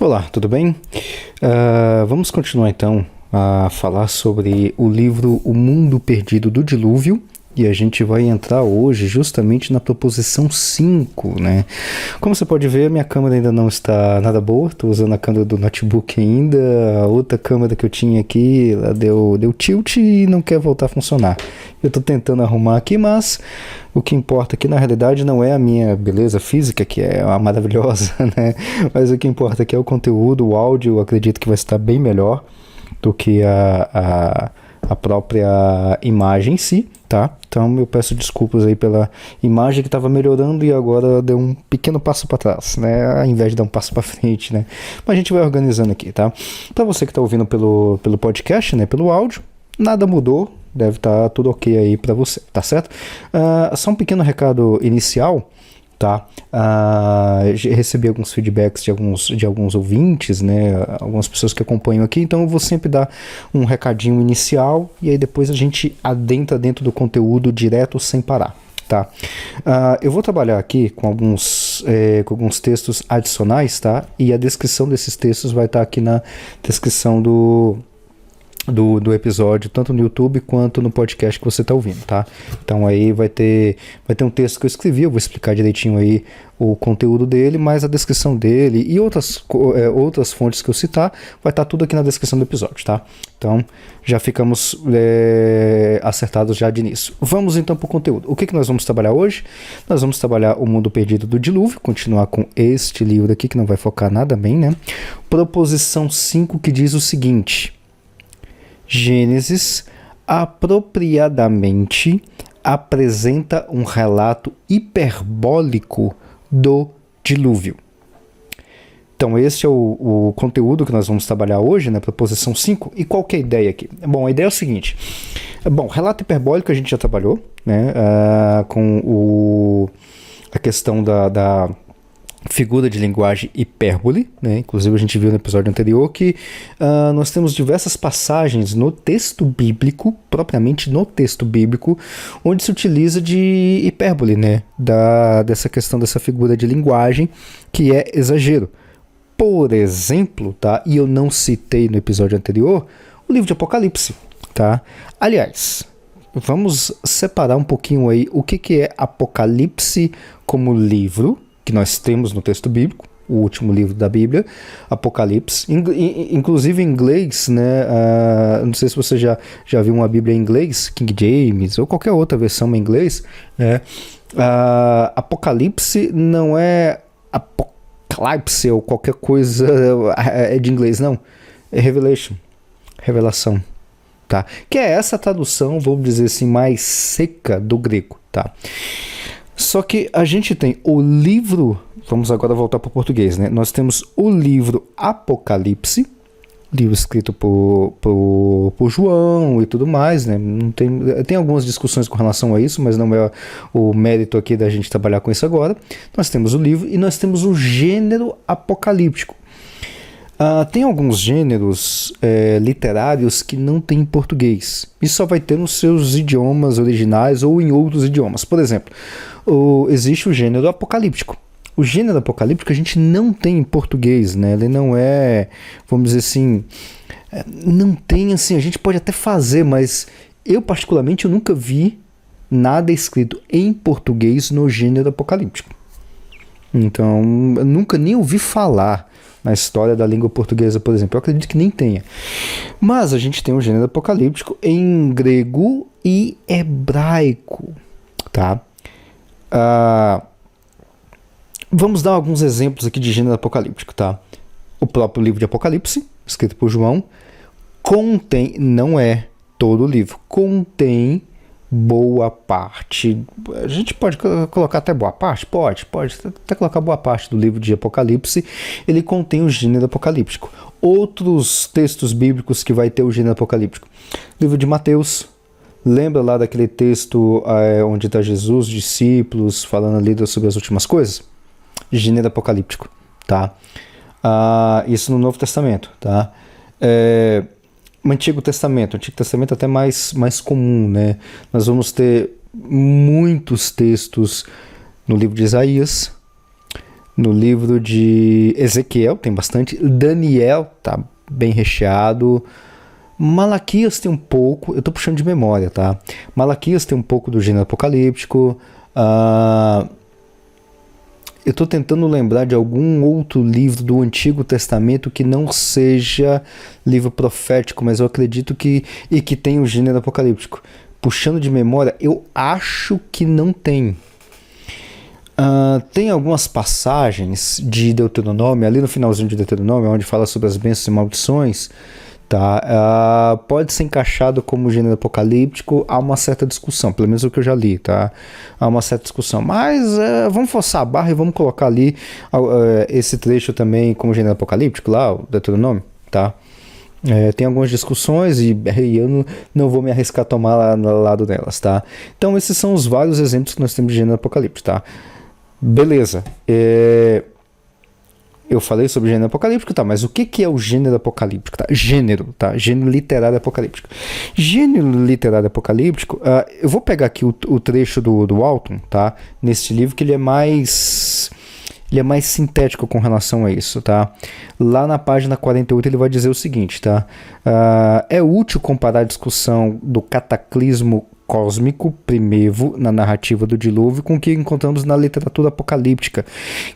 Olá, tudo bem? Vamos continuar então a falar sobre o livro O Mundo Perdido do Dilúvio. E a gente vai entrar hoje justamente na proposição 5, né? Como você pode ver, minha câmera ainda não está nada boa. Estou usando a câmera do notebook ainda. A outra câmera que eu tinha aqui, ela deu tilt e não quer voltar a funcionar. Eu estou tentando arrumar aqui, mas o que importa aqui na realidade não é a minha beleza física, que é uma maravilhosa, né? Mas o que importa aqui é o conteúdo, o áudio. Eu acredito que vai estar bem melhor do que a própria imagem em si, tá? Então eu peço desculpas aí pela imagem que estava melhorando e agora deu um pequeno passo para trás, né? Ao invés de dar um passo para frente, né? Mas a gente vai organizando aqui, tá? Para você que está ouvindo pelo podcast, né? Pelo áudio, nada mudou, deve estar tudo ok aí para você, tá certo? Só um pequeno recado inicial. Tá? Recebi alguns feedbacks de alguns ouvintes, né? Algumas pessoas que acompanham aqui, então eu vou sempre dar um recadinho inicial e aí depois a gente adentra dentro do conteúdo direto sem parar. Tá? Eu vou trabalhar aqui com alguns textos adicionais, tá? E a descrição desses textos vai estar aqui na descrição do episódio, tanto no YouTube quanto no podcast que você está ouvindo, tá? Então aí vai ter um texto que eu escrevi, eu vou explicar direitinho aí o conteúdo dele, mas a descrição dele e outras fontes que eu citar, vai estar tudo aqui na descrição do episódio, tá? Então já ficamos acertados já de início. Vamos então para o conteúdo. O que nós vamos trabalhar hoje? Nós vamos trabalhar O Mundo Perdido do Dilúvio, continuar com este livro aqui que não vai focar nada bem, né? Proposição 5, que diz o seguinte: Gênesis apropriadamente apresenta um relato hiperbólico do dilúvio. Então esse é o conteúdo que nós vamos trabalhar hoje, na proposição 5. E qual que é a ideia aqui? Bom, a ideia é o seguinte. Relato hiperbólico a gente já trabalhou, né, com a questão da figura de linguagem hipérbole, né? Inclusive a gente viu no episódio anterior que nós temos diversas passagens no texto bíblico, propriamente no texto bíblico, onde se utiliza de hipérbole, né? Dessa questão dessa figura de linguagem que é exagero. Por exemplo, tá? E eu não citei no episódio anterior, o livro de Apocalipse, tá? Aliás, vamos separar um pouquinho aí o que é Apocalipse como livro que nós temos no texto bíblico, o último livro da Bíblia, Apocalipse, inclusive em inglês, né? Não sei se você já viu uma Bíblia em inglês, King James, ou qualquer outra versão em inglês, né? Apocalipse não é Apocalypse ou qualquer coisa de inglês, não. É Revelation, revelação, tá? Que é essa tradução, vamos dizer assim, mais seca do grego, tá? Só que a gente tem o livro, vamos agora voltar para o português, né? Nós temos o livro Apocalipse, livro escrito por João e tudo mais, né? Tem algumas discussões com relação a isso, mas não é o mérito aqui da gente trabalhar com isso agora. Nós temos o livro e nós temos o gênero apocalíptico. Tem alguns gêneros literários que não tem em português e só vai ter nos seus idiomas originais ou em outros idiomas. Por exemplo, existe o gênero apocalíptico. O gênero apocalíptico a gente não tem em português, né? Ele não é, vamos dizer assim, não tem assim, a gente pode até fazer, mas eu particularmente eu nunca vi nada escrito em português no gênero apocalíptico. Então, eu nunca nem ouvi falar na história da língua portuguesa, por exemplo. Eu acredito que nem tenha. Mas a gente tem um gênero apocalíptico em grego e hebraico, tá? Vamos dar alguns exemplos aqui de gênero apocalíptico, tá? O próprio livro de Apocalipse, escrito por João, contém, não é todo o livro, contém boa parte. A gente pode colocar até boa parte? Pode até colocar boa parte do livro de Apocalipse. Ele contém o gênero apocalíptico. Outros textos bíblicos que vai ter o gênero apocalíptico. Livro de Mateus. Lembra lá daquele texto onde está Jesus, discípulos, falando ali sobre as últimas coisas? Gênero apocalíptico, tá? Isso no Novo Testamento, tá? O Antigo Testamento é até mais comum, né? Nós vamos ter muitos textos no livro de Isaías, No livro de Ezequiel tem bastante. Daniel tá bem recheado. Malaquias tem um pouco, eu tô puxando de memória, tá? Malaquias tem um pouco do gênero apocalíptico. Eu tô tentando lembrar de algum outro livro do Antigo Testamento que não seja livro profético, mas eu acredito que tem o gênero apocalíptico. Puxando de memória, eu acho que não tem. Tem algumas passagens de Deuteronômio, ali no finalzinho de Deuteronômio, onde fala sobre as bênçãos e maldições, tá? Pode ser encaixado como gênero apocalíptico, há uma certa discussão, pelo menos o que eu já li, tá? Há uma certa discussão, mas vamos forçar a barra e vamos colocar ali esse trecho também como gênero apocalíptico, lá, o Deuteronômio, tá? Tem algumas discussões e eu não vou me arriscar a tomar lado delas, tá? Então esses são os vários exemplos que nós temos de gênero apocalíptico, tá? Beleza. Eu falei sobre gênero apocalíptico, tá? Mas o que é o gênero apocalíptico, tá? Gênero, tá? Gênero literário apocalíptico. Gênero literário apocalíptico, eu vou pegar aqui o trecho do Alton, tá? Neste livro, que ele é mais sintético com relação a isso, tá? Lá na página 48 ele vai dizer o seguinte, tá? É útil comparar a discussão do cataclismo cósmico primevo na narrativa do dilúvio com o que encontramos na literatura apocalíptica,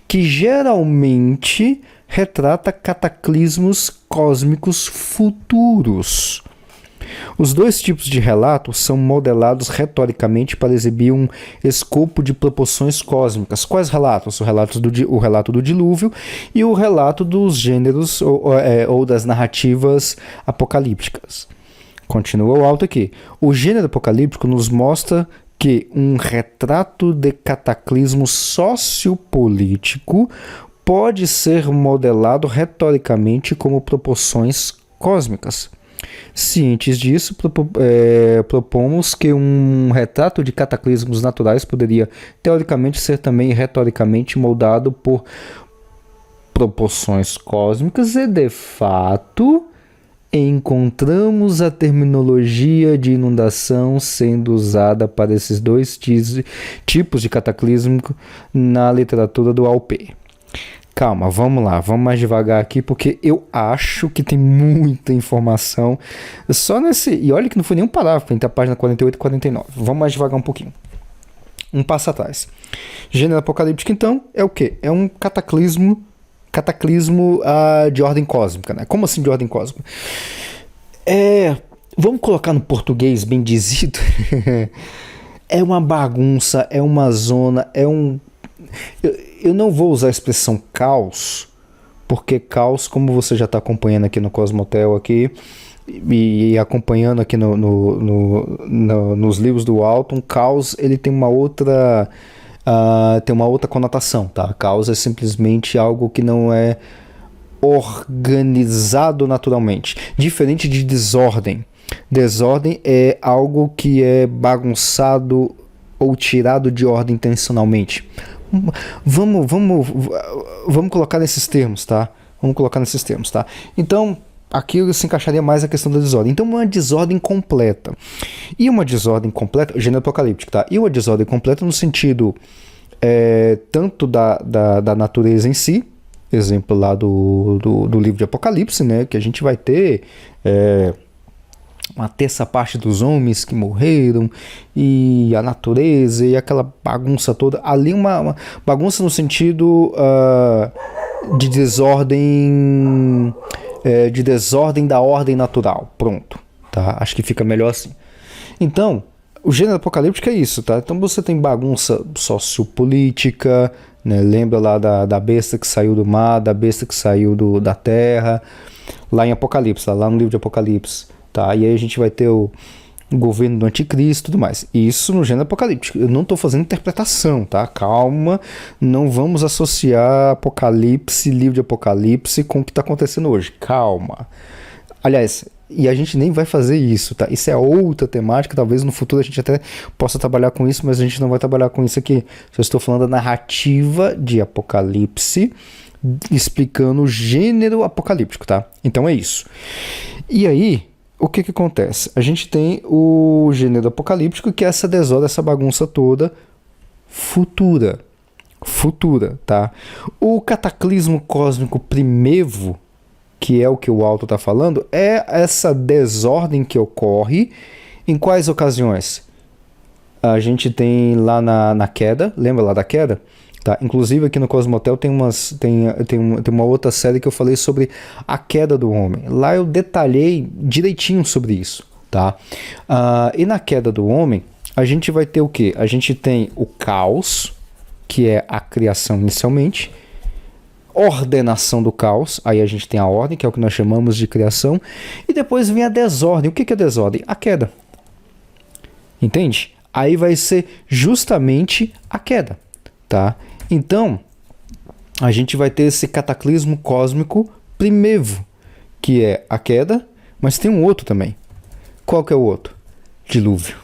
que geralmente retrata cataclismos cósmicos futuros. Os dois tipos de relatos são modelados retoricamente para exibir um escopo de proporções cósmicas. Quais relatos? O relato do dilúvio e o relato dos gêneros ou das narrativas apocalípticas. Continua o Alton aqui. O gênero apocalíptico nos mostra que um retrato de cataclismo sociopolítico pode ser modelado retoricamente como proporções cósmicas. Cientes disso, propomos que um retrato de cataclismos naturais poderia, teoricamente, ser também retoricamente moldado por proporções cósmicas e, de fato, encontramos a terminologia de inundação sendo usada para esses dois tipos de cataclismo na literatura do AUP. Calma, vamos lá, vamos mais devagar aqui, porque eu acho que tem muita informação só nesse... E olha que não foi nenhum parágrafo entre a página 48 e 49. Vamos mais devagar um pouquinho. Um passo atrás. Gênero apocalíptico, então, é o quê? É um cataclismo de ordem cósmica, né? Como assim de ordem cósmica? Vamos colocar no português bem dizido. É uma bagunça, é uma zona, eu não vou usar a expressão caos, porque caos, como você já está acompanhando aqui no Cosmotel aqui, e acompanhando aqui nos livros do Alton, caos ele tem uma outra conotação, tá? Caos é simplesmente algo que não é organizado naturalmente, diferente de desordem. Desordem é algo que é bagunçado ou tirado de ordem intencionalmente. Vamos colocar nesses termos, tá? Então, aqui se encaixaria mais a questão da desordem. Então, uma desordem completa. E uma desordem completa, gênero apocalíptico, tá? E uma desordem completa no sentido tanto da natureza em si, exemplo lá do livro de Apocalipse, né? Que a gente vai ter uma terça parte dos homens que morreram, e a natureza, e aquela bagunça toda. Ali uma bagunça no sentido de desordem da ordem natural. Pronto, tá? Acho que fica melhor assim. Então, o gênero apocalíptico é isso, tá? Então você tem bagunça sociopolítica, né? Lembra lá da besta que saiu do mar, da besta que saiu da terra, lá em Apocalipse, lá no livro de Apocalipse. Tá, e aí a gente vai ter o governo do anticristo e tudo mais. Isso no gênero apocalíptico. Eu não estou fazendo interpretação, tá? Calma, não vamos associar Apocalipse, livro de Apocalipse com o que está acontecendo hoje. Calma. Aliás, e a gente nem vai fazer isso, tá? Isso é outra temática, talvez no futuro a gente até possa trabalhar com isso, mas a gente não vai trabalhar com isso aqui. Eu estou falando da narrativa de Apocalipse, explicando o gênero apocalíptico, tá? Então é isso. E aí, o que acontece? A gente tem o gênero apocalíptico, que é essa desordem, essa bagunça toda futura. futura, tá? O cataclismo cósmico primevo, que é o que o autor está falando, é essa desordem que ocorre em quais ocasiões? A gente tem lá na queda, lembra lá da queda? Tá? Inclusive aqui no Cosmotel tem uma outra série que eu falei sobre a queda do homem. Lá eu detalhei direitinho sobre isso. Tá? E na queda do homem, a gente vai ter o quê? A gente tem o caos, que é a criação inicialmente, ordenação do caos, aí a gente tem a ordem, que é o que nós chamamos de criação, e depois vem a desordem. O que é desordem? A queda. Entende? Aí vai ser justamente a queda, tá? Então, a gente vai ter esse cataclismo cósmico primevo, que é a queda, mas tem um outro também. Qual que é o outro? Dilúvio.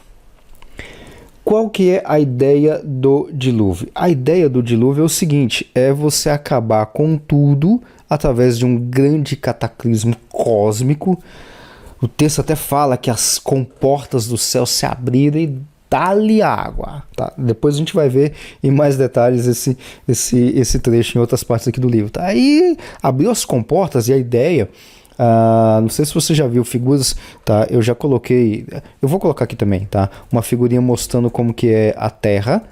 Qual que é a ideia do dilúvio? A ideia do dilúvio é o seguinte, é você acabar com tudo através de um grande cataclismo cósmico. O texto até fala que as comportas do céu se abriram e dá-lhe água. Tá? Depois a gente vai ver em mais detalhes esse trecho em outras partes aqui do livro. Tá? Aí abriu as comportas e a ideia... não sei se você já viu figuras, tá? Eu já coloquei, eu vou colocar aqui também, tá? Uma figurinha mostrando como que é a Terra,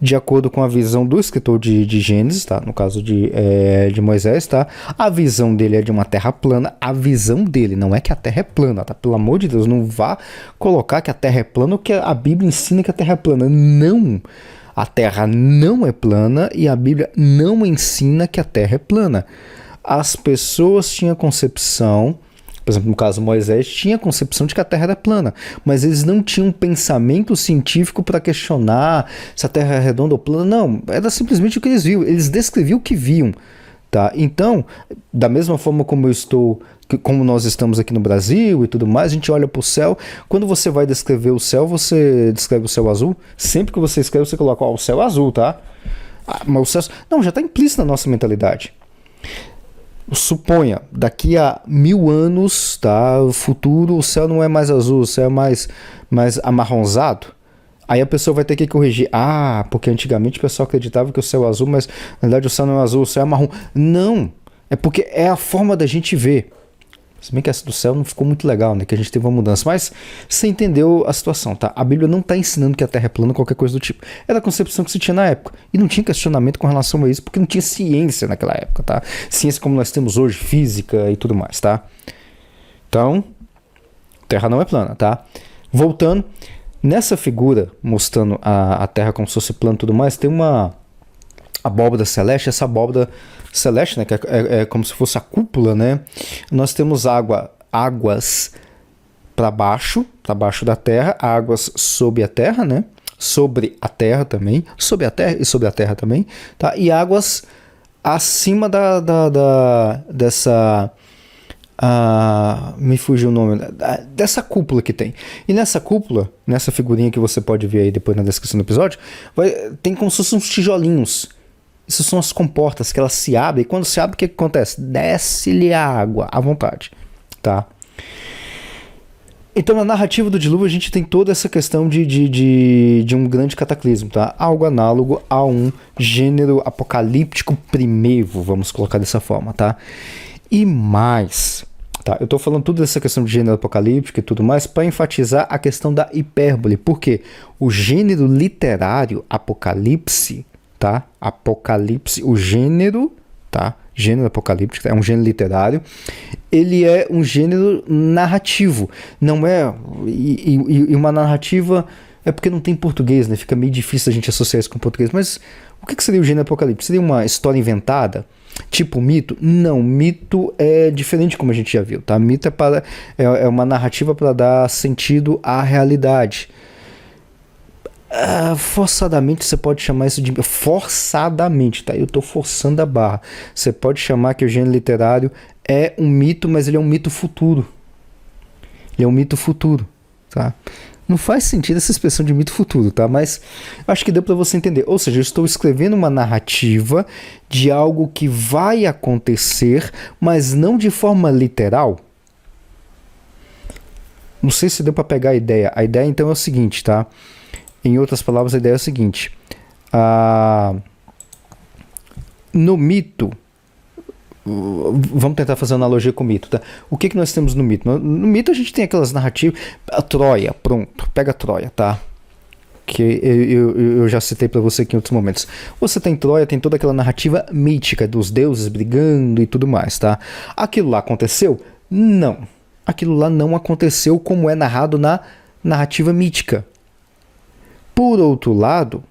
de acordo com a visão do escritor de Gênesis, tá? No caso de Moisés, tá? A visão dele é de uma Terra plana, a visão dele não é que a Terra é plana, tá? Pelo amor de Deus, não vá colocar que a Terra é plana ou que a Bíblia ensina que a Terra é plana. Não! A Terra não é plana e a Bíblia não ensina que a Terra é plana. As pessoas tinham concepção, por exemplo, no caso Moisés, tinha concepção de que a Terra era plana, mas eles não tinham um pensamento científico para questionar se a Terra é redonda ou plana, não, era simplesmente o que eles viam, eles descreviam o que viam, tá? Então, da mesma forma como nós estamos aqui no Brasil e tudo mais, a gente olha para o céu, quando você vai descrever o céu, você descreve o céu azul, sempre que você escreve, você coloca, o céu é azul, tá? Mas o céu, não, já está implícito na nossa mentalidade. Suponha, daqui a 1000 anos, tá, o futuro, o céu não é mais azul, o céu é mais amarronzado. Aí a pessoa vai ter que corrigir. Porque antigamente o pessoal acreditava que o céu é azul, mas na verdade o céu não é azul, o céu é marrom. Não, é porque é a forma da gente ver. Se bem que essa do céu não ficou muito legal, né? Que a gente teve uma mudança. Mas você entendeu a situação, tá? A Bíblia não está ensinando que a Terra é plana ou qualquer coisa do tipo. Era a concepção que se tinha na época. E não tinha questionamento com relação a isso, porque não tinha ciência naquela época, tá? Ciência como nós temos hoje, física e tudo mais, tá? Então, Terra não é plana, tá? Voltando, nessa figura, mostrando a Terra como se fosse plana e tudo mais, tem uma abóbora celeste, essa abóbora celeste, né, que é como se fosse a cúpula, né? Nós temos águas para baixo da Terra, águas sob a Terra, né? Sobre a Terra também, sob a Terra e sobre a Terra também, tá? E águas acima dessa me fugiu o nome dessa cúpula que tem. E nessa cúpula, nessa figurinha que você pode ver aí depois na descrição do episódio, tem como se fossem uns tijolinhos. Essas são as comportas que elas se abrem, e quando se abre, o que acontece? Desce-lhe a água à vontade, tá? Então, na narrativa do dilúvio, a gente tem toda essa questão de um grande cataclismo, tá? Algo análogo a um gênero apocalíptico primevo, vamos colocar dessa forma, tá? E mais, tá? Eu tô falando tudo dessa questão de gênero apocalíptico e tudo mais para enfatizar a questão da hipérbole, porque o gênero literário apocalipse, tá? Apocalipse, o gênero, tá? Gênero apocalíptico, é um gênero literário, ele é um gênero narrativo, não é, e uma narrativa, é porque não tem português, né? Fica meio difícil a gente associar isso com português, mas o que seria o gênero apocalíptico? Seria uma história inventada? Tipo mito? Não, mito é diferente, como a gente já viu, tá? Mito é uma narrativa para dar sentido à realidade. Forçadamente você pode chamar isso de... Forçadamente, tá? Eu tô forçando a barra. Você pode chamar que o gênero literário é um mito, mas ele é um mito futuro. Ele é um mito futuro, tá? Não faz sentido essa expressão de mito futuro, tá? Mas acho que deu para você entender. Ou seja, eu estou escrevendo uma narrativa de algo que vai acontecer, mas não de forma literal. Não sei se deu para pegar a ideia. A ideia então é o seguinte, tá? Em outras palavras, a ideia é o seguinte. No mito, vamos tentar fazer uma analogia com o mito, tá? O que nós temos no mito? No mito a gente tem aquelas narrativas, a Troia, pronto, pega a Troia, tá? Que eu já citei para você aqui em outros momentos. Você tem Troia, tem toda aquela narrativa mítica dos deuses brigando e tudo mais, tá? Aquilo lá aconteceu? Não. Aquilo lá não aconteceu como é narrado na narrativa mítica. Por outro lado,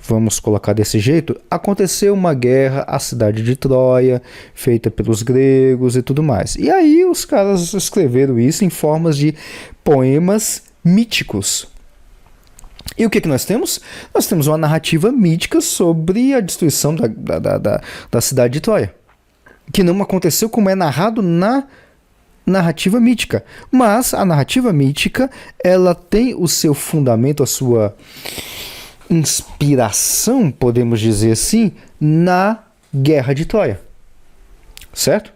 vamos colocar desse jeito, aconteceu uma guerra à cidade de Troia, feita pelos gregos e tudo mais. E aí os caras escreveram isso em formas de poemas míticos. E o que nós temos? Nós temos uma narrativa mítica sobre a destruição da cidade de Troia, que não aconteceu como é narrado na narrativa mítica. Mas a narrativa mítica, ela tem o seu fundamento, a sua inspiração, podemos dizer assim, na Guerra de Troia. Certo?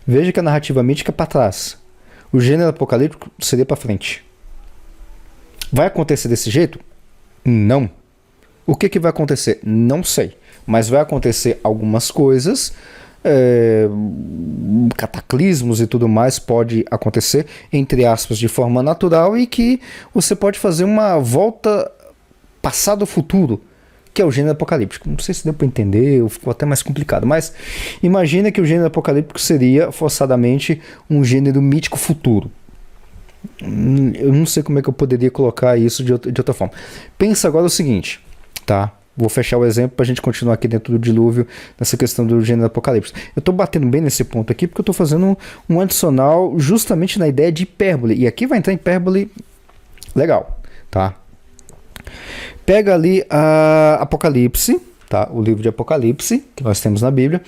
Veja que a narrativa mítica é para trás. O gênero apocalíptico seria para frente. Vai acontecer desse jeito? Não. O que vai acontecer? Não sei. Mas vai acontecer algumas coisas, cataclismos e tudo mais pode acontecer, entre aspas, de forma natural, e que você pode fazer uma volta passado-futuro, que é o gênero apocalíptico. Não sei se deu para entender, ficou até mais complicado, mas imagina que o gênero apocalíptico seria forçadamente um gênero mítico futuro. Eu não sei como é que eu poderia colocar isso de outra forma. Pensa agora o seguinte, tá? Vou fechar o exemplo para a gente continuar aqui dentro do dilúvio, nessa questão do gênero apocalíptico. Eu estou batendo bem nesse ponto aqui porque eu estou fazendo um adicional justamente na ideia de hipérbole. E aqui vai entrar hipérbole legal, tá? Pega ali a Apocalipse, tá? O livro de Apocalipse, que nós temos na Bíblia.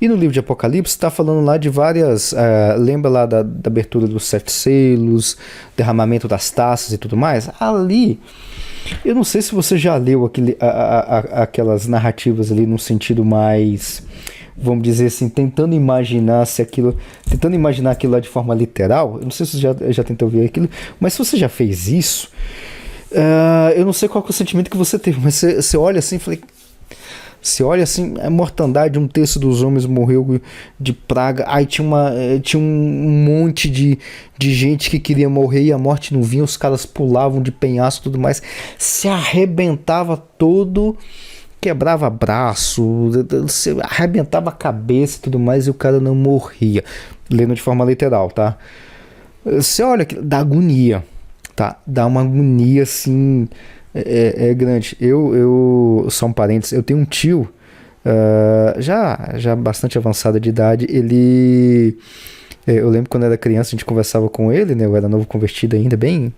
E no livro de Apocalipse está falando lá de várias... lembra lá da abertura dos 7 selos, derramamento das taças e tudo mais? Ali... Eu não sei se você já leu aquelas narrativas ali num sentido mais, vamos dizer assim, tentando imaginar aquilo lá de forma literal. Eu não sei se você já tentou ver aquilo, mas se você já fez isso, eu não sei qual que é o sentimento que você teve, mas você olha assim e fala... Você olha assim, a mortandade, um terço dos homens morreu de praga. Aí tinha um monte de gente que queria morrer e a morte não vinha. Os caras pulavam de penhasco e tudo mais. Se arrebentava todo, quebrava braço, se arrebentava a cabeça e tudo mais, e o cara não morria. Lendo de forma literal, tá? Você olha, dá agonia, tá? Dá uma agonia assim... É grande. Só um parênteses, eu tenho um tio já bastante avançado de idade. Eu lembro quando eu era criança, a gente conversava com ele, né? Eu era novo convertido ainda, bem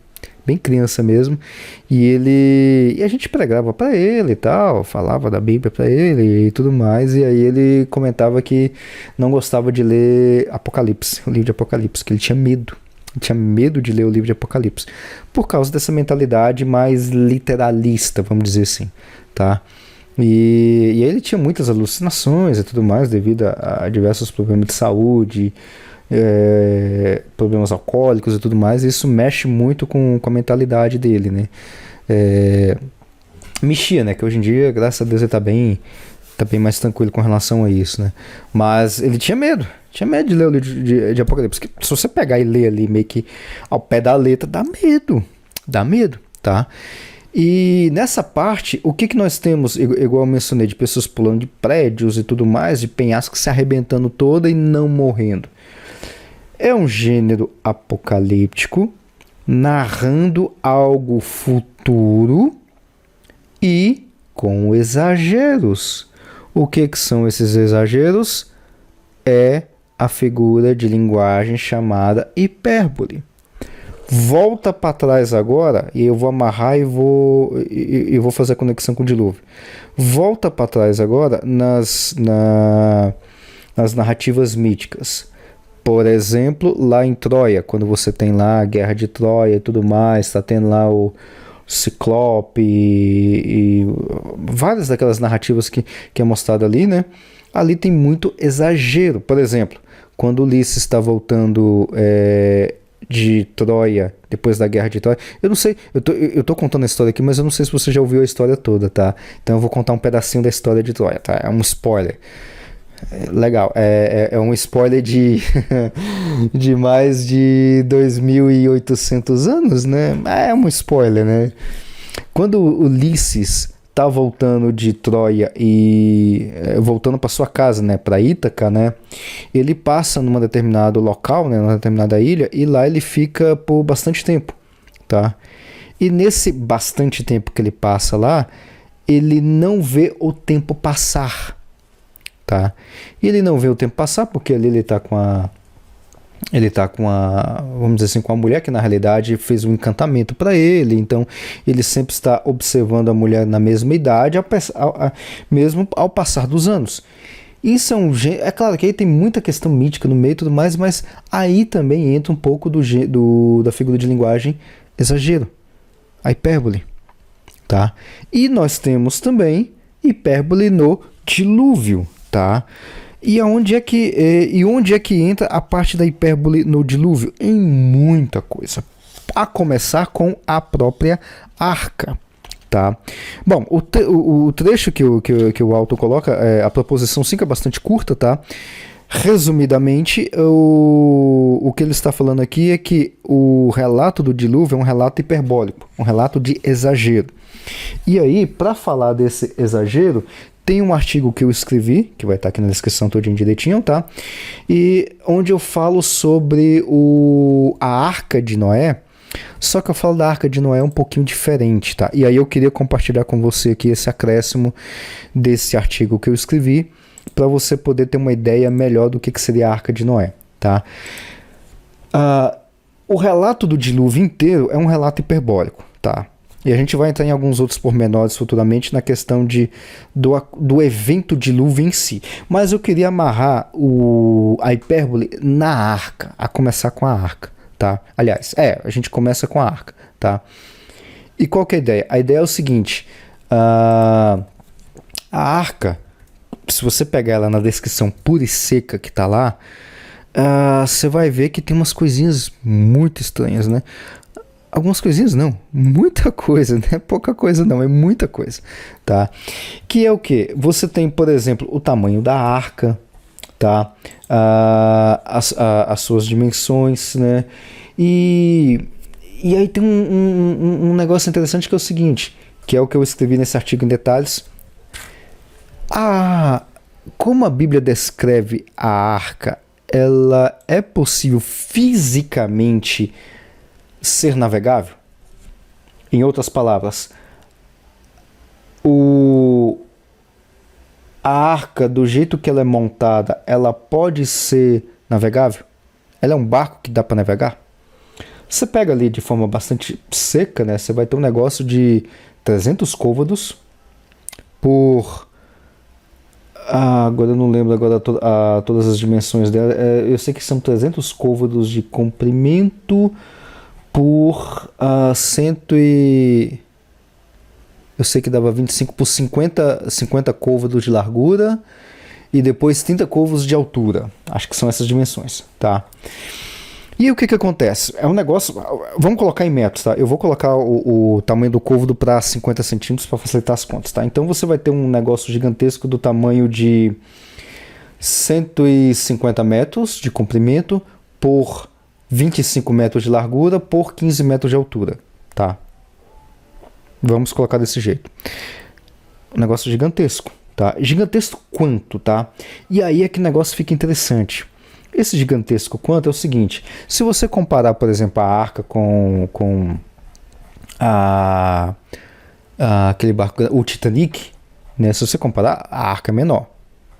criança mesmo, e a gente pregava para ele e tal, falava da Bíblia para ele e tudo mais, e aí ele comentava que não gostava de ler Apocalipse, o livro de Apocalipse, que ele tinha medo. Tinha medo de ler o livro de Apocalipse, por causa dessa mentalidade mais literalista, vamos dizer assim, tá? E aí ele tinha muitas alucinações e tudo mais, devido a diversos problemas de saúde, problemas alcoólicos e tudo mais, e isso mexe muito com a mentalidade dele, né? Mexia, né? Que hoje em dia, graças a Deus, ele tá bem mais tranquilo com relação a isso, né? Mas ele tinha medo de ler o livro de Apocalipse. Porque se você pegar e ler ali meio que ao pé da letra, dá medo, tá? E nessa parte, o que nós temos, igual eu mencionei, de pessoas pulando de prédios e tudo mais, de penhascos se arrebentando toda e não morrendo? É um gênero apocalíptico narrando algo futuro e com exageros. O que são esses exageros? É a figura de linguagem chamada hipérbole. Volta para trás agora, e eu vou amarrar e vou fazer a conexão com o dilúvio. Volta para trás agora nas narrativas míticas. Por exemplo, lá em Troia, quando você tem lá a guerra de Troia e tudo mais, está tendo lá o Ciclope e várias daquelas narrativas que é mostrado ali, né? Ali tem muito exagero. Por exemplo, quando Ulisses está voltando de Troia, depois da guerra de Troia. Eu não sei, eu tô contando a história aqui, mas eu não sei se você já ouviu a história toda, tá? Então eu vou contar um pedacinho da história de Troia, tá? É um spoiler. Legal, é um spoiler de, de mais de 2.800 anos, né? É um spoiler, né? Quando Ulisses tá voltando de Troia e voltando para sua casa, né, para Ítaca, né, ele passa numa determinado local, né, numa determinada ilha, e lá ele fica por bastante tempo, tá? E nesse bastante tempo que ele passa lá, ele não vê o tempo passar, tá? E ele não vê o tempo passar porque ali ele tá com a, vamos dizer assim, com a mulher que na realidade fez um encantamento para ele, então ele sempre está observando a mulher na mesma idade, mesmo ao passar dos anos. Isso é claro que aí tem muita questão mítica no meio e tudo mais, mas aí também entra um pouco da figura de linguagem exagero, a hipérbole, tá? E nós temos também hipérbole no dilúvio, tá? E onde é que entra a parte da hipérbole no dilúvio? Em muita coisa. A começar com a própria arca. Tá? Bom, o trecho que o autor coloca, a proposição 5 é bastante curta, tá? Resumidamente, o que ele está falando aqui é que o relato do dilúvio é um relato hiperbólico, um relato de exagero. E aí, para falar desse exagero, tem um artigo que eu escrevi, que vai estar aqui na descrição todinho direitinho, tá? E onde eu falo sobre a Arca de Noé, só que eu falo da Arca de Noé um pouquinho diferente, tá? E aí eu queria compartilhar com você aqui esse acréscimo desse artigo que eu escrevi, para você poder ter uma ideia melhor do que seria a Arca de Noé, tá? O relato do dilúvio inteiro é um relato hiperbólico, tá? E a gente vai entrar em alguns outros pormenores futuramente na questão do evento dilúvio em si. Mas eu queria amarrar a hipérbole na arca, a começar com a arca, tá? Aliás, a gente começa com a arca, tá? E qual que é a ideia? A ideia é o seguinte, a arca, se você pegar ela na descrição pura e seca que tá lá, você vai ver que tem umas coisinhas muito estranhas, né? Algumas coisinhas não, muita coisa, né? Pouca coisa não, é muita coisa, tá? Que é o que? Você tem, por exemplo, o tamanho da arca, tá? As suas dimensões, né? E aí tem um negócio interessante que é o seguinte, que é o que eu escrevi nesse artigo em detalhes. Como a Bíblia descreve a arca, ela é possível fisicamente ser navegável? Em outras palavras, a arca, do jeito que ela é montada, ela pode ser navegável? Ela é um barco que dá para navegar? Você pega ali de forma bastante seca, né? Você vai ter um negócio de 300 côvados por... agora eu não lembro agora todas as dimensões dela. Eu sei que são 300 côvados de comprimento por eu sei que dava 25 por 50 côvados de largura e depois 30 côvados de altura. Acho que são essas dimensões, tá? E o que acontece? É um negócio... Vamos colocar em metros, tá? Eu vou colocar o tamanho do côvado para 50 centímetros para facilitar as contas, tá? Então você vai ter um negócio gigantesco do tamanho de 150 metros de comprimento por 25 metros de largura por 15 metros de altura, tá? Vamos colocar desse jeito. Um negócio gigantesco, tá? Gigantesco quanto, tá? E aí é que o negócio fica interessante. Esse gigantesco quanto é o seguinte, se você comparar, por exemplo, a arca com aquele barco, o Titanic, né? Se você comparar, a arca é menor,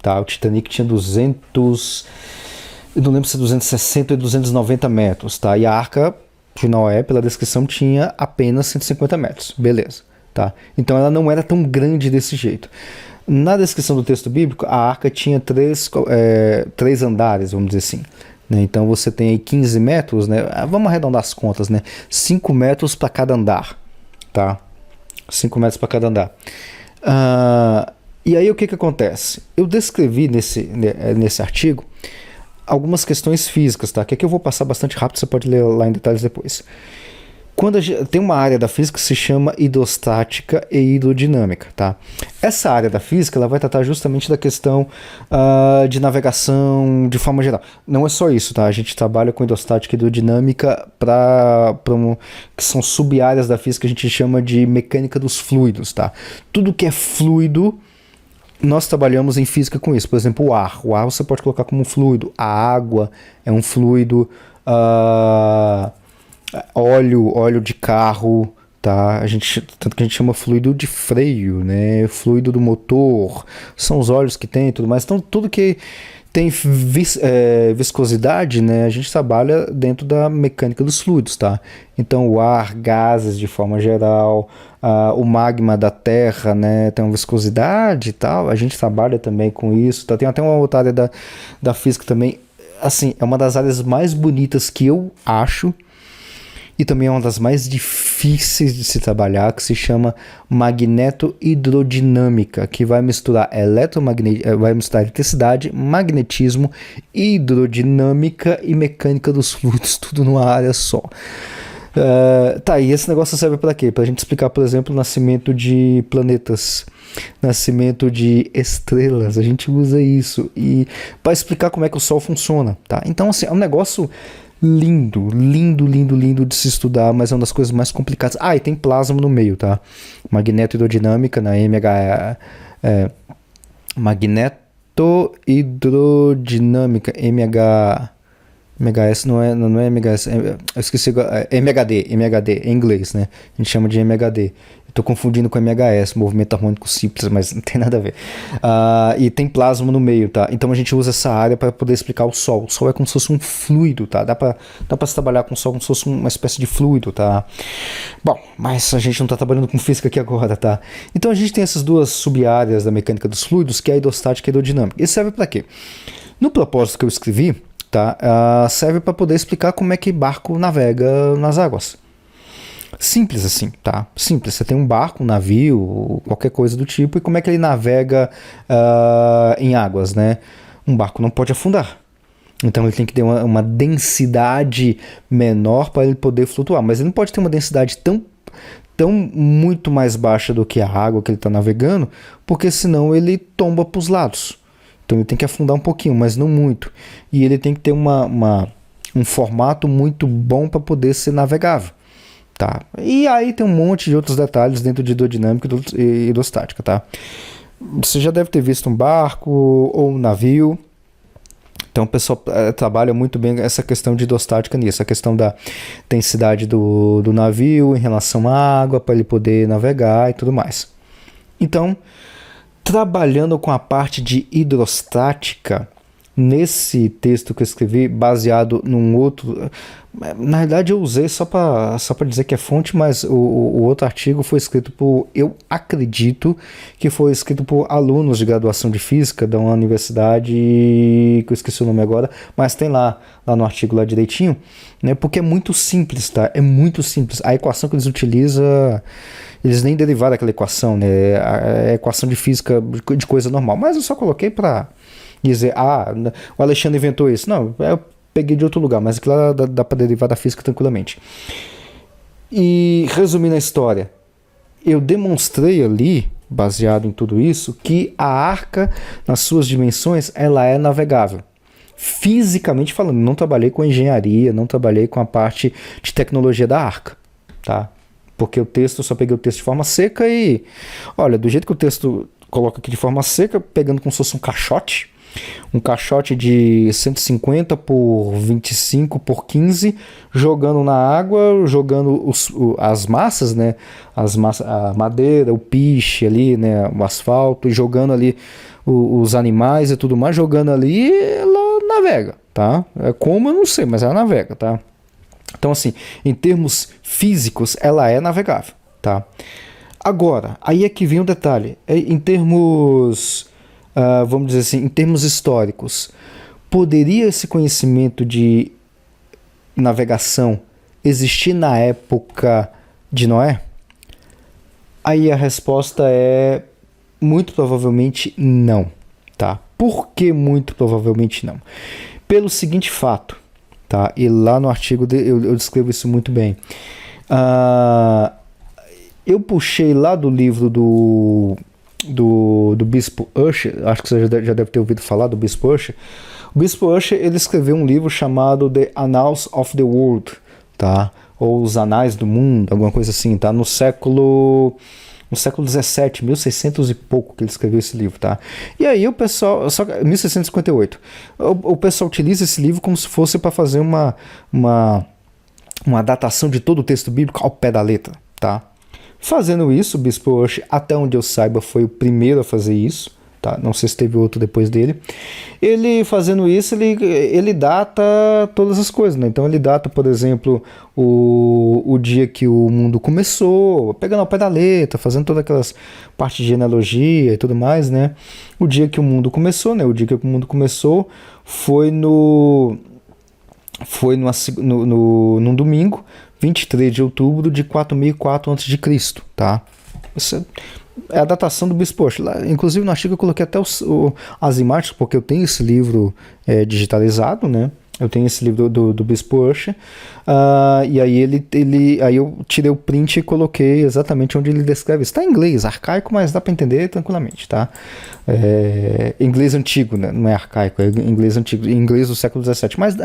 tá? O Titanic tinha 200... Eu não lembro se é 260 ou 290 metros, tá? E a arca de Noé, pela descrição, tinha apenas 150 metros. Beleza, tá? Então ela não era tão grande desse jeito. Na descrição do texto bíblico, a arca tinha três andares, vamos dizer assim, né? Então você tem aí 15 metros, né? Vamos arredondar as contas, né? 5 metros para cada andar, tá? 5 metros para cada andar. E aí o que acontece? Eu descrevi nesse artigo algumas questões físicas, tá? Que aqui eu vou passar bastante rápido, você pode ler lá em detalhes depois. Tem uma área da física que se chama hidrostática e hidrodinâmica, tá? Essa área da física ela vai tratar justamente da questão de navegação de forma geral. Não é só isso, tá? A gente trabalha com hidrostática e hidrodinâmica que são sub-áreas da física que a gente chama de mecânica dos fluidos, tá? Tudo que é fluido, nós trabalhamos em física com isso. Por exemplo, o ar. O ar você pode colocar como um fluido. A água é um fluido. Óleo de carro, tá? Tanto que a gente chama fluido de freio, né? Fluido do motor, são os óleos que tem e tudo mais. Então, tudo que tem viscosidade, né? A gente trabalha dentro da mecânica dos fluidos, tá? Então, o ar, gases de forma geral, o magma da terra, né? Tem uma viscosidade e tal. A gente trabalha também com isso, tá? Tem até uma outra área da física também. Assim, é uma das áreas mais bonitas que eu acho. E também é uma das mais difíceis de se trabalhar, que se chama magnetohidrodinâmica, que vai misturar vai misturar eletricidade, magnetismo, hidrodinâmica e mecânica dos fluidos, tudo numa área só. E esse negócio serve para quê? Para a gente explicar, por exemplo, o nascimento de planetas, nascimento de estrelas. A gente usa isso e para explicar como é que o Sol funciona, tá? Então, assim, é um negócio lindo de se estudar, mas é uma das coisas mais complicadas. E tem plasma no meio, tá? Magnetohidrodinâmica na magnetohidrodinâmica, MHS não é MHS, eu esqueci, MHD em inglês, né? A gente chama de MHD. Estou confundindo com MHS, movimento harmônico simples, mas não tem nada a ver. E tem plasma no meio, tá? Então a gente usa essa área para poder explicar o Sol. O Sol é como se fosse um fluido, tá? Dá para se trabalhar com o Sol como se fosse uma espécie de fluido, tá? Bom, mas a gente não está trabalhando com física aqui agora, tá? Então a gente tem essas duas sub-áreas da mecânica dos fluidos, que é a hidrostática e a hidrodinâmica. Isso serve para quê? No propósito que eu escrevi, tá? Serve para poder explicar como é que barco navega nas águas. Simples assim, tá? Simples. Você tem um barco, um navio, qualquer coisa do tipo, e como é que ele navega em águas, né? Um barco não pode afundar. Então ele tem que ter uma densidade menor para ele poder flutuar. Mas ele não pode ter uma densidade tão muito mais baixa do que a água que ele está navegando, porque senão ele tomba para os lados. Então ele tem que afundar um pouquinho, mas não muito. E ele tem que ter um formato muito bom para poder ser navegável. Tá. E aí tem um monte de outros detalhes dentro de hidrodinâmica e hidrostática, tá? Você já deve ter visto um barco ou um navio. Então o pessoal trabalha muito bem essa questão de hidrostática nisso, a questão da densidade do navio em relação à água, para ele poder navegar e tudo mais. Então, trabalhando com a parte de hidrostática, nesse texto que eu escrevi, baseado num outro... Na verdade eu usei só para dizer que é fonte, mas o outro artigo foi escrito eu acredito que foi escrito por alunos de graduação de física de uma universidade, que eu esqueci o nome agora, mas tem lá no artigo lá direitinho, né? Porque é muito simples, tá? É muito simples. A equação que eles utilizam, eles nem derivaram aquela equação, né? É equação de física de coisa normal, mas eu só coloquei para dizer, o Alexandre inventou isso. Não, eu peguei de outro lugar, mas aquilo lá dá para derivar da física tranquilamente. E resumindo a história, eu demonstrei ali, baseado em tudo isso, que a arca, nas suas dimensões, ela é navegável. Fisicamente falando, não trabalhei com engenharia, não trabalhei com a parte de tecnologia da arca, tá? Porque eu só peguei o texto de forma seca e, olha, do jeito que o texto coloca aqui de forma seca, pegando como se fosse um caixote de 150 por 25 por 15, jogando na água, jogando as massas, né? A madeira, o piche ali, né? O asfalto, e jogando ali os animais e tudo mais, jogando ali, e ela navega, tá? Como eu não sei, mas ela navega, tá? Então, assim, em termos físicos, ela é navegável, tá? Agora, aí é que vem o detalhe. Em termos... vamos dizer assim, em termos históricos, poderia esse conhecimento de navegação existir na época de Noé? Aí a resposta é muito provavelmente não, tá? Por que muito provavelmente não? pelo seguinte fato, tá? E lá no artigo eu descrevo isso muito bem. Eu puxei lá do livro do Bispo Ussher, acho que você já deve ter ouvido falar do Bispo Ussher. O Bispo Ussher, ele escreveu um livro chamado The Annals of the World, tá? Ou Os Anais do Mundo, alguma coisa assim, tá? No século XVII, 1600 e pouco que ele escreveu esse livro, tá? E aí o pessoal, 1658, o pessoal utiliza esse livro como se fosse para fazer uma datação de todo o texto bíblico ao pé da letra, tá? Fazendo isso, o Bispo Ussher, até onde eu saiba, foi o primeiro a fazer isso, tá? Não sei se teve outro depois dele. Ele fazendo isso, ele data todas as coisas, né? Então ele data, por exemplo, o dia que o mundo começou, pegando ao pé da letra, fazendo todas aquelas partes de genealogia e tudo mais, né? O dia que o mundo começou, né? O dia que o mundo começou foi num domingo, 23 de outubro de 4004 a.C., tá? Isso é a datação do Bispo Ussher. Inclusive no artigo eu coloquei até as imagens, porque eu tenho esse livro digitalizado, né? Eu tenho esse livro do Bispo Ussher, e aí aí eu tirei o print e coloquei exatamente onde ele descreve. Está em inglês, arcaico, mas dá para entender tranquilamente, tá? Inglês antigo, né? Não é arcaico, é inglês antigo, inglês do século XVII, mas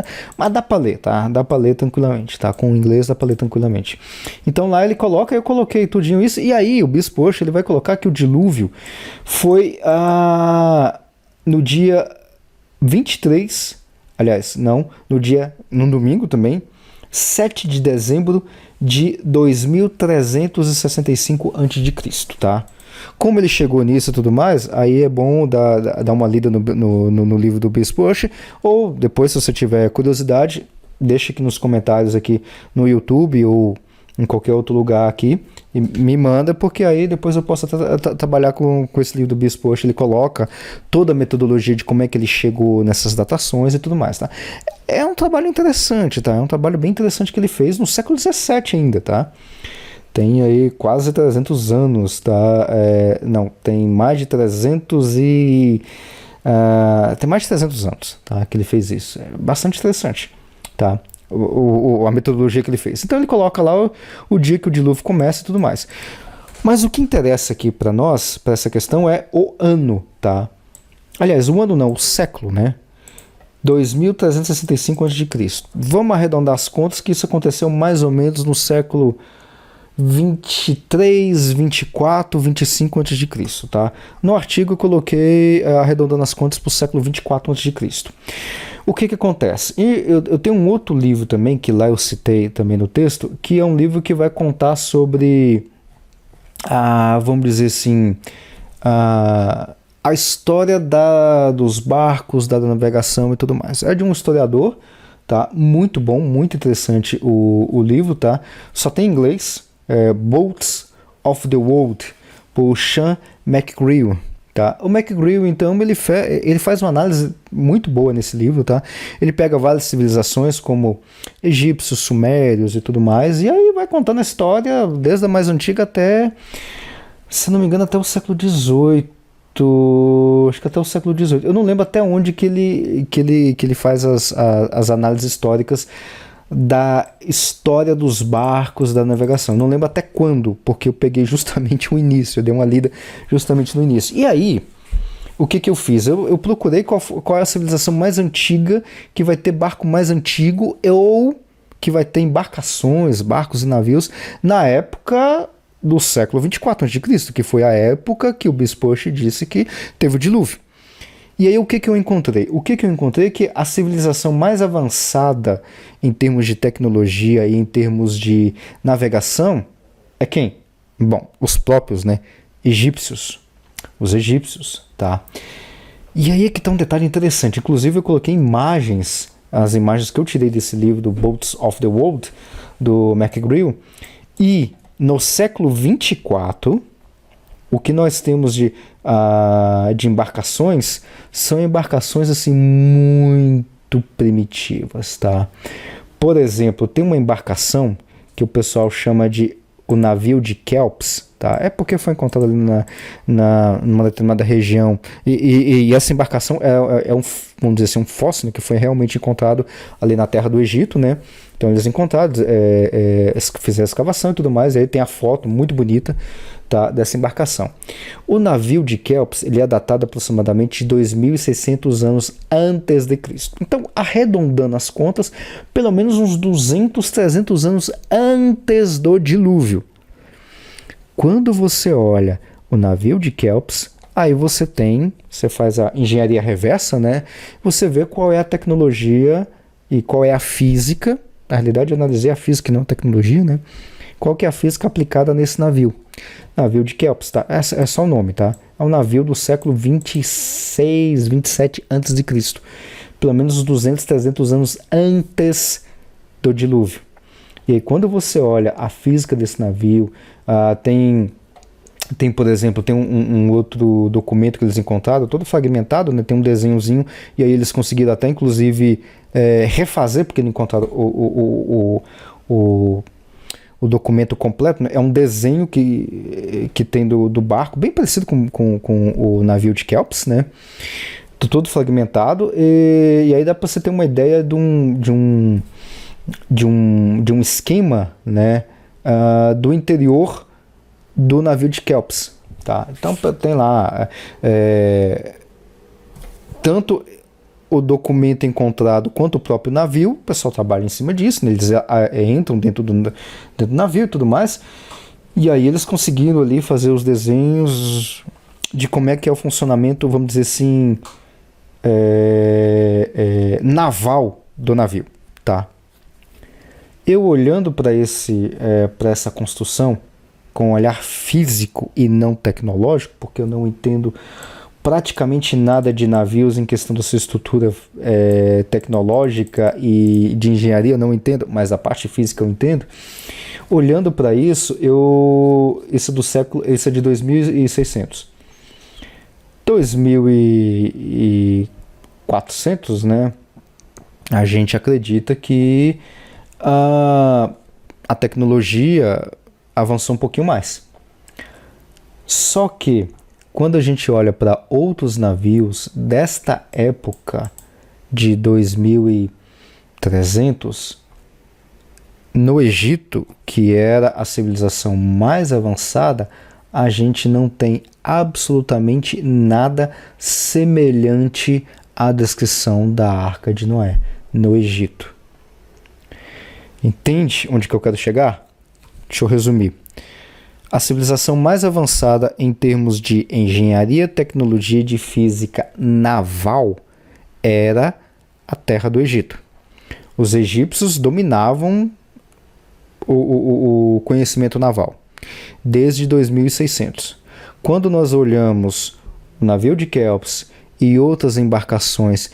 dá para ler, tá? Dá para ler tranquilamente, tá? Com o inglês dá para ler tranquilamente. Então lá ele coloca, eu coloquei tudinho isso, e aí o Bispo Ussher, ele vai colocar que o dilúvio foi no dia 23. Aliás, não, no domingo também, 7 de dezembro de 2365 a.C., tá? Como ele chegou nisso e tudo mais, aí é bom dar uma lida no livro do Bispo Ussher, ou depois, se você tiver curiosidade, deixa aqui nos comentários aqui no YouTube ou em qualquer outro lugar aqui, e me manda, porque aí depois eu posso trabalhar com esse livro do Bispo Ussher. Ele coloca toda a metodologia de como é que ele chegou nessas datações e tudo mais, tá? É um trabalho interessante, tá? É um trabalho bem interessante que ele fez no século XVII ainda, tá? Tem aí quase 300 anos, tá? Não, tem mais de 300 tem mais de 300 anos, tá? Que ele fez isso. É bastante interessante, tá? A metodologia que ele fez. Então ele coloca lá o dia que o dilúvio começa e tudo mais. Mas o que interessa aqui para nós, para essa questão, é o ano, tá? Aliás, o ano não, o século, né? 2365 a.C. Vamos arredondar as contas que isso aconteceu mais ou menos no século 23, 24, 25 a.C., tá? No artigo eu coloquei arredondando as contas para o século 24 a.C. O que acontece? E eu tenho um outro livro também, que lá eu citei também no texto, que é um livro que vai contar sobre, vamos dizer assim, a história dos barcos, da navegação e tudo mais. É de um historiador, tá? Muito bom, muito interessante o livro, tá? Só tem em inglês, Boats of the World, por Sean McGrew. Tá? O McGrew, então, ele faz uma análise muito boa nesse livro, tá? Ele pega várias civilizações como egípcios, sumérios e tudo mais, e aí vai contando a história desde a mais antiga até, se não me engano, até o século XVIII. Acho que até o século XVIII. Eu não lembro até onde que ele faz as análises históricas da história dos barcos, da navegação. Não lembro até quando, porque eu peguei justamente o início, eu dei uma lida justamente no início. E aí, o que eu fiz? Eu procurei qual é a civilização mais antiga que vai ter barco mais antigo ou que vai ter embarcações, barcos e navios na época do século 24 a.C., que foi a época que o Bispo Ussher disse que teve o dilúvio. E aí o que eu encontrei? O que eu encontrei é que a civilização mais avançada em termos de tecnologia e em termos de navegação é quem? Bom, os próprios, né? Egípcios. Os egípcios, tá? E aí é que tá um detalhe interessante. Inclusive eu coloquei imagens, as imagens que eu tirei desse livro do Boats of the World, do McGrew, e no século 24, o que nós temos de embarcações são embarcações assim muito primitivas, tá? Por exemplo, tem uma embarcação que o pessoal chama de o navio de Kelps, tá? É porque foi encontrado ali numa determinada região, e essa embarcação é um, vamos dizer assim, um fóssil, né, que foi realmente encontrado ali na terra do Egito, né? Então eles encontraram, fizeram a escavação e tudo mais, e aí tem a foto muito bonita, tá, dessa embarcação. O navio de Kelps, ele é datado aproximadamente de 2.600 anos antes de Cristo. Então, arredondando as contas, pelo menos uns 200, 300 anos antes do dilúvio. Quando você olha o navio de Kelps, aí você faz a engenharia reversa, né? Você vê qual é a tecnologia e qual é a física. Na realidade, eu analisei a física e não a tecnologia, né? Qual que é a física aplicada nesse navio? Navio de Kelps, tá? É só o nome, tá? É um navio do século 26, 27 a.C. Pelo menos uns 200, 300 anos antes do dilúvio. E aí, quando você olha a física desse navio, tem, por exemplo, tem um outro documento que eles encontraram, todo fragmentado, né? Tem um desenhozinho, e aí eles conseguiram até, inclusive, refazer, porque não encontraram o documento completo, né? É um desenho que tem do barco, bem parecido com o navio de Kelps, né? Todo fragmentado, e aí dá para você ter uma ideia de um esquema, né? Do interior do navio de Kelps, tá? Então tem lá tanto o documento encontrado quanto o próprio navio. O pessoal trabalha em cima disso, né? Eles entram dentro do navio e tudo mais, e aí eles conseguiram ali fazer os desenhos de como é que é o funcionamento, vamos dizer assim, naval do navio, tá? Eu olhando para essa construção com um olhar físico e não tecnológico, porque eu não entendo praticamente nada de navios em questão da sua estrutura tecnológica e de engenharia, eu não entendo, mas a parte física eu entendo. Olhando para isso, isso é de 2600. 2400, né? A gente acredita que a tecnologia avançou um pouquinho mais. Só que quando a gente olha para outros navios desta época de 2300, no Egito, que era a civilização mais avançada, a gente não tem absolutamente nada semelhante à descrição da Arca de Noé no Egito. Entende onde que eu quero chegar? Deixa eu resumir. A civilização mais avançada em termos de engenharia, tecnologia e de física naval era a terra do Egito. Os egípcios dominavam o conhecimento naval desde 2600. Quando nós olhamos o navio de Kelps e outras embarcações,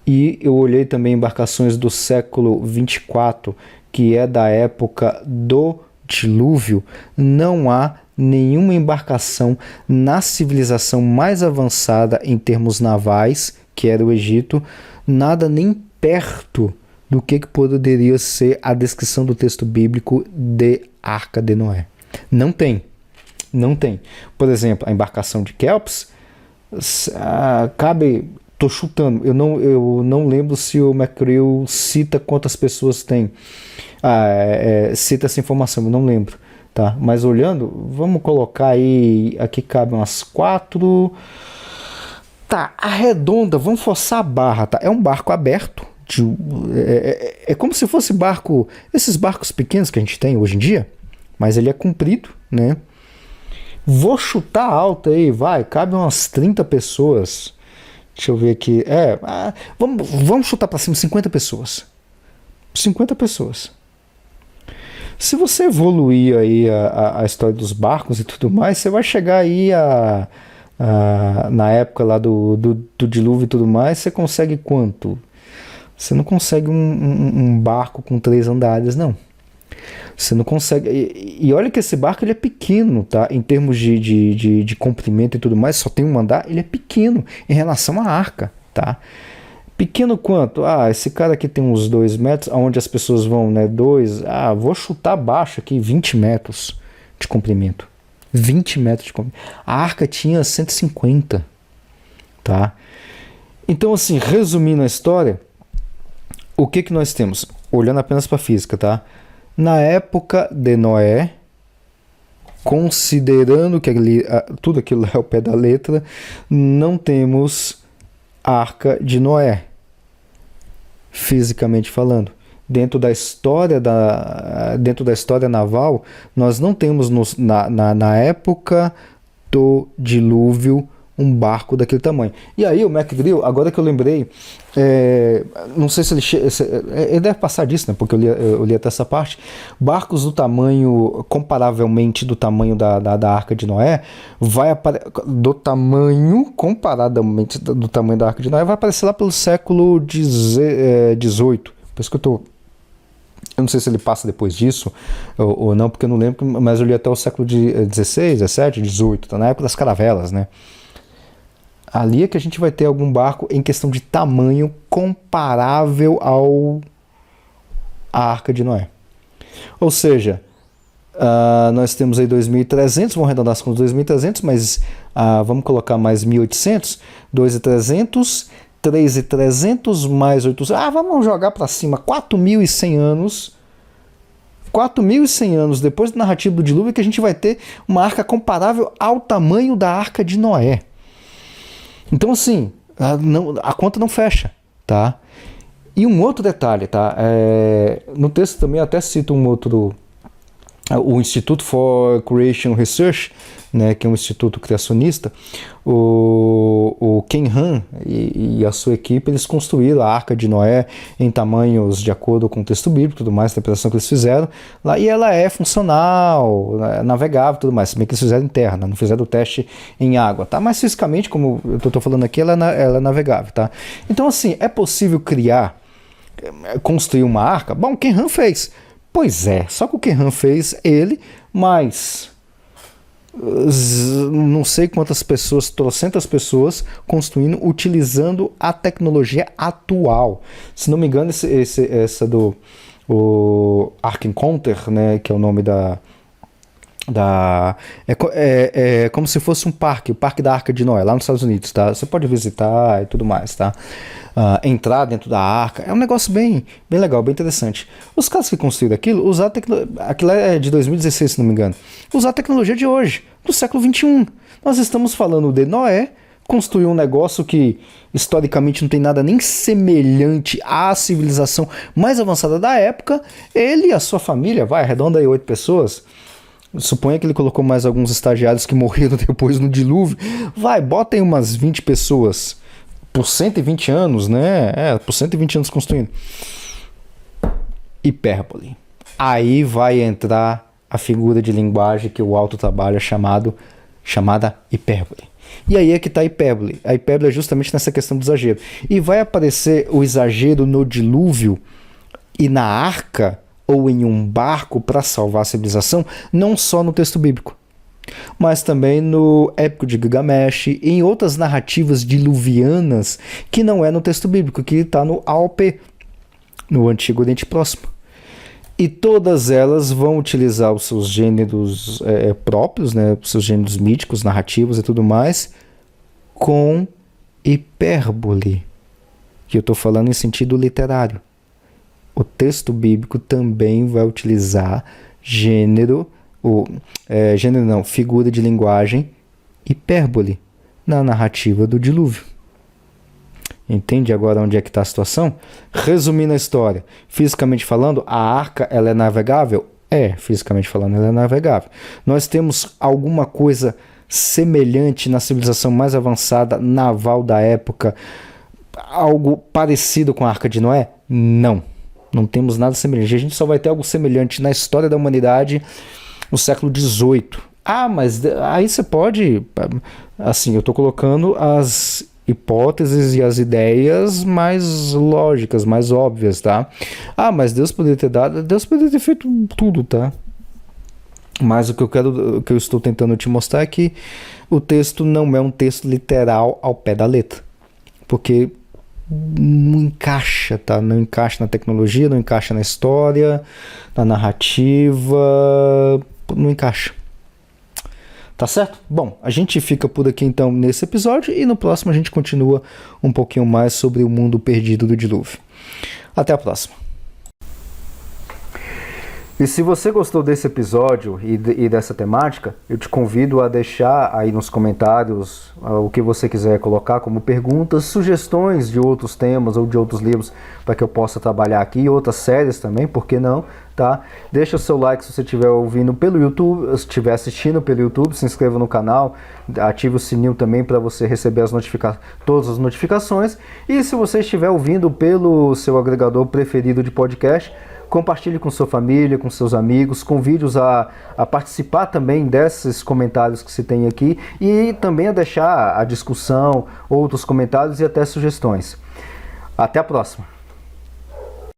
e eu olhei também embarcações do século 24, que é da época do dilúvio, não há nenhuma embarcação na civilização mais avançada em termos navais, que era o Egito, nada nem perto do que poderia ser a descrição do texto bíblico de Arca de Noé. Não tem. Por exemplo, a embarcação de Kelps, tô chutando, eu não lembro se o Macrew cita quantas pessoas tem. Cita essa informação, eu não lembro, tá? Mas olhando, vamos colocar aí, aqui cabe umas 4, tá, arredonda, vamos forçar a barra, tá? É um barco aberto, é como se fosse esses barcos pequenos que a gente tem hoje em dia, mas ele é comprido, né? Vou chutar alto aí, cabe umas 30 pessoas. Deixa eu ver aqui. Vamos chutar para cima, 50 pessoas. 50 pessoas. Se você evoluir aí a história dos barcos e tudo mais, você vai chegar aí na época lá do dilúvio e tudo mais, você consegue quanto? Você não consegue um barco com 3 andares, não. Você não consegue. E olha que esse barco ele é pequeno, tá? Em termos de comprimento e tudo mais, só tem um andar, ele é pequeno em relação à arca, tá? Pequeno quanto? Esse cara aqui tem uns 2 metros, aonde as pessoas vão, né? 2, vou chutar baixo aqui, 20 metros de comprimento. 20 metros de comprimento. A arca tinha 150, tá? Então, assim, resumindo a história, o que nós temos? Olhando apenas para a física, tá? Na época de Noé, considerando que tudo aquilo é o pé da letra, não temos arca de Noé, fisicamente falando. Dentro da história naval, nós não temos na época do dilúvio um barco daquele tamanho. E aí o McGreal, agora que eu lembrei, não sei se ele deve passar disso, né? Porque eu li até essa parte. Barcos do tamanho, comparavelmente do tamanho da Arca de Noé, comparadamente do tamanho da Arca de Noé, vai aparecer lá pelo século XVIII. Por isso que eu não sei se ele passa depois disso ou não, porque eu não lembro, mas eu li até o século XVI, XVII, XVIII, tá na época das caravelas, né? Ali é que a gente vai ter algum barco em questão de tamanho comparável à Arca de Noé. Ou seja, nós temos aí 2.300, vamos arredondar as contas 2.300, mas vamos colocar mais 1.800, 2.300, 3.300 mais 800, vamos jogar para cima, 4.100 anos. 4.100 anos depois da narrativa do dilúvio que a gente vai ter uma arca comparável ao tamanho da Arca de Noé. Então, assim, a conta não fecha, tá? E um outro detalhe, tá? No texto também até cito um outro, o Institute for Creation Research, né, que é um instituto criacionista, o Ken Han e a sua equipe, eles construíram a Arca de Noé em tamanhos de acordo com o texto bíblico, tudo mais, a interpretação que eles fizeram, lá, e ela é funcional, navegável, tudo mais, se bem que eles fizeram em terra, né, não fizeram o teste em água, tá? Mas fisicamente, como eu estou falando aqui, ela é navegável, tá? Então, assim, é possível construir uma arca? Bom, o Ken Han fez. Pois é, só que o Ken Han fez mas não sei quantas pessoas, trocentas pessoas construindo, utilizando a tecnologia atual. Se não me engano, essa do Ark Encounter, né, que é o nome é como se fosse o Parque da Arca de Noé, lá nos Estados Unidos, tá? Você pode visitar e tudo mais, tá? Entrar dentro da arca, é um negócio bem legal, bem interessante. Os caras que construíram aquilo, aquilo é de 2016, se não me engano, usar a tecnologia de hoje, do século XXI. Nós estamos falando de Noé, construir um negócio que historicamente não tem nada nem semelhante à civilização mais avançada da época. Ele e a sua família, arredonda aí 8 pessoas, suponha que ele colocou mais alguns estagiários que morreram depois no dilúvio, bota aí umas 20 pessoas por 120 anos, né? Por 120 anos construindo. Hipérbole. Aí vai entrar a figura de linguagem que o Alto trabalha chamada hipérbole. E aí é que está a hipérbole. A hipérbole é justamente nessa questão do exagero. E vai aparecer o exagero no dilúvio e na arca ou em um barco para salvar a civilização, não só no texto bíblico, mas também no Épico de Gilgamesh e em outras narrativas diluvianas que não é no texto bíblico, que está no AOP, no Antigo Oriente Próximo. E todas elas vão utilizar os seus gêneros próprios, né, os seus gêneros míticos, narrativos e tudo mais, com hipérbole, que eu estou falando em sentido literário. O texto bíblico também vai utilizar figura de linguagem hipérbole na narrativa do dilúvio. Entende agora onde é que está a situação? Resumindo a história, fisicamente falando, a arca ela é navegável? Fisicamente falando, ela é navegável. Nós temos alguma coisa semelhante na civilização mais avançada naval da época, algo parecido com a Arca de Noé? Não temos nada semelhante. A gente só vai ter algo semelhante na história da humanidade no século XVIII. Mas aí você pode... Assim, eu estou colocando as hipóteses e as ideias mais lógicas, mais óbvias, tá? Mas Deus poderia ter feito tudo, tá? Mas o que eu estou tentando te mostrar é que o texto não é um texto literal ao pé da letra. Porque não encaixa, tá? Não encaixa na tecnologia, não encaixa na história, na narrativa, não encaixa. Tá certo? Bom, a gente fica por aqui então nesse episódio e no próximo a gente continua um pouquinho mais sobre o mundo perdido do dilúvio. Até a próxima. E se você gostou desse episódio e dessa temática, eu te convido a deixar aí nos comentários o que você quiser colocar como perguntas, sugestões de outros temas ou de outros livros para que eu possa trabalhar aqui, outras séries também, por que não, tá? Deixa o seu like se você estiver ouvindo pelo YouTube, se estiver assistindo pelo YouTube, se inscreva no canal, ative o sininho também para você receber todas as notificações. E se você estiver ouvindo pelo seu agregador preferido de podcast, compartilhe com sua família, com seus amigos, convide-os a participar também desses comentários que se tem aqui e também a deixar a discussão, outros comentários e até sugestões. Até a próxima!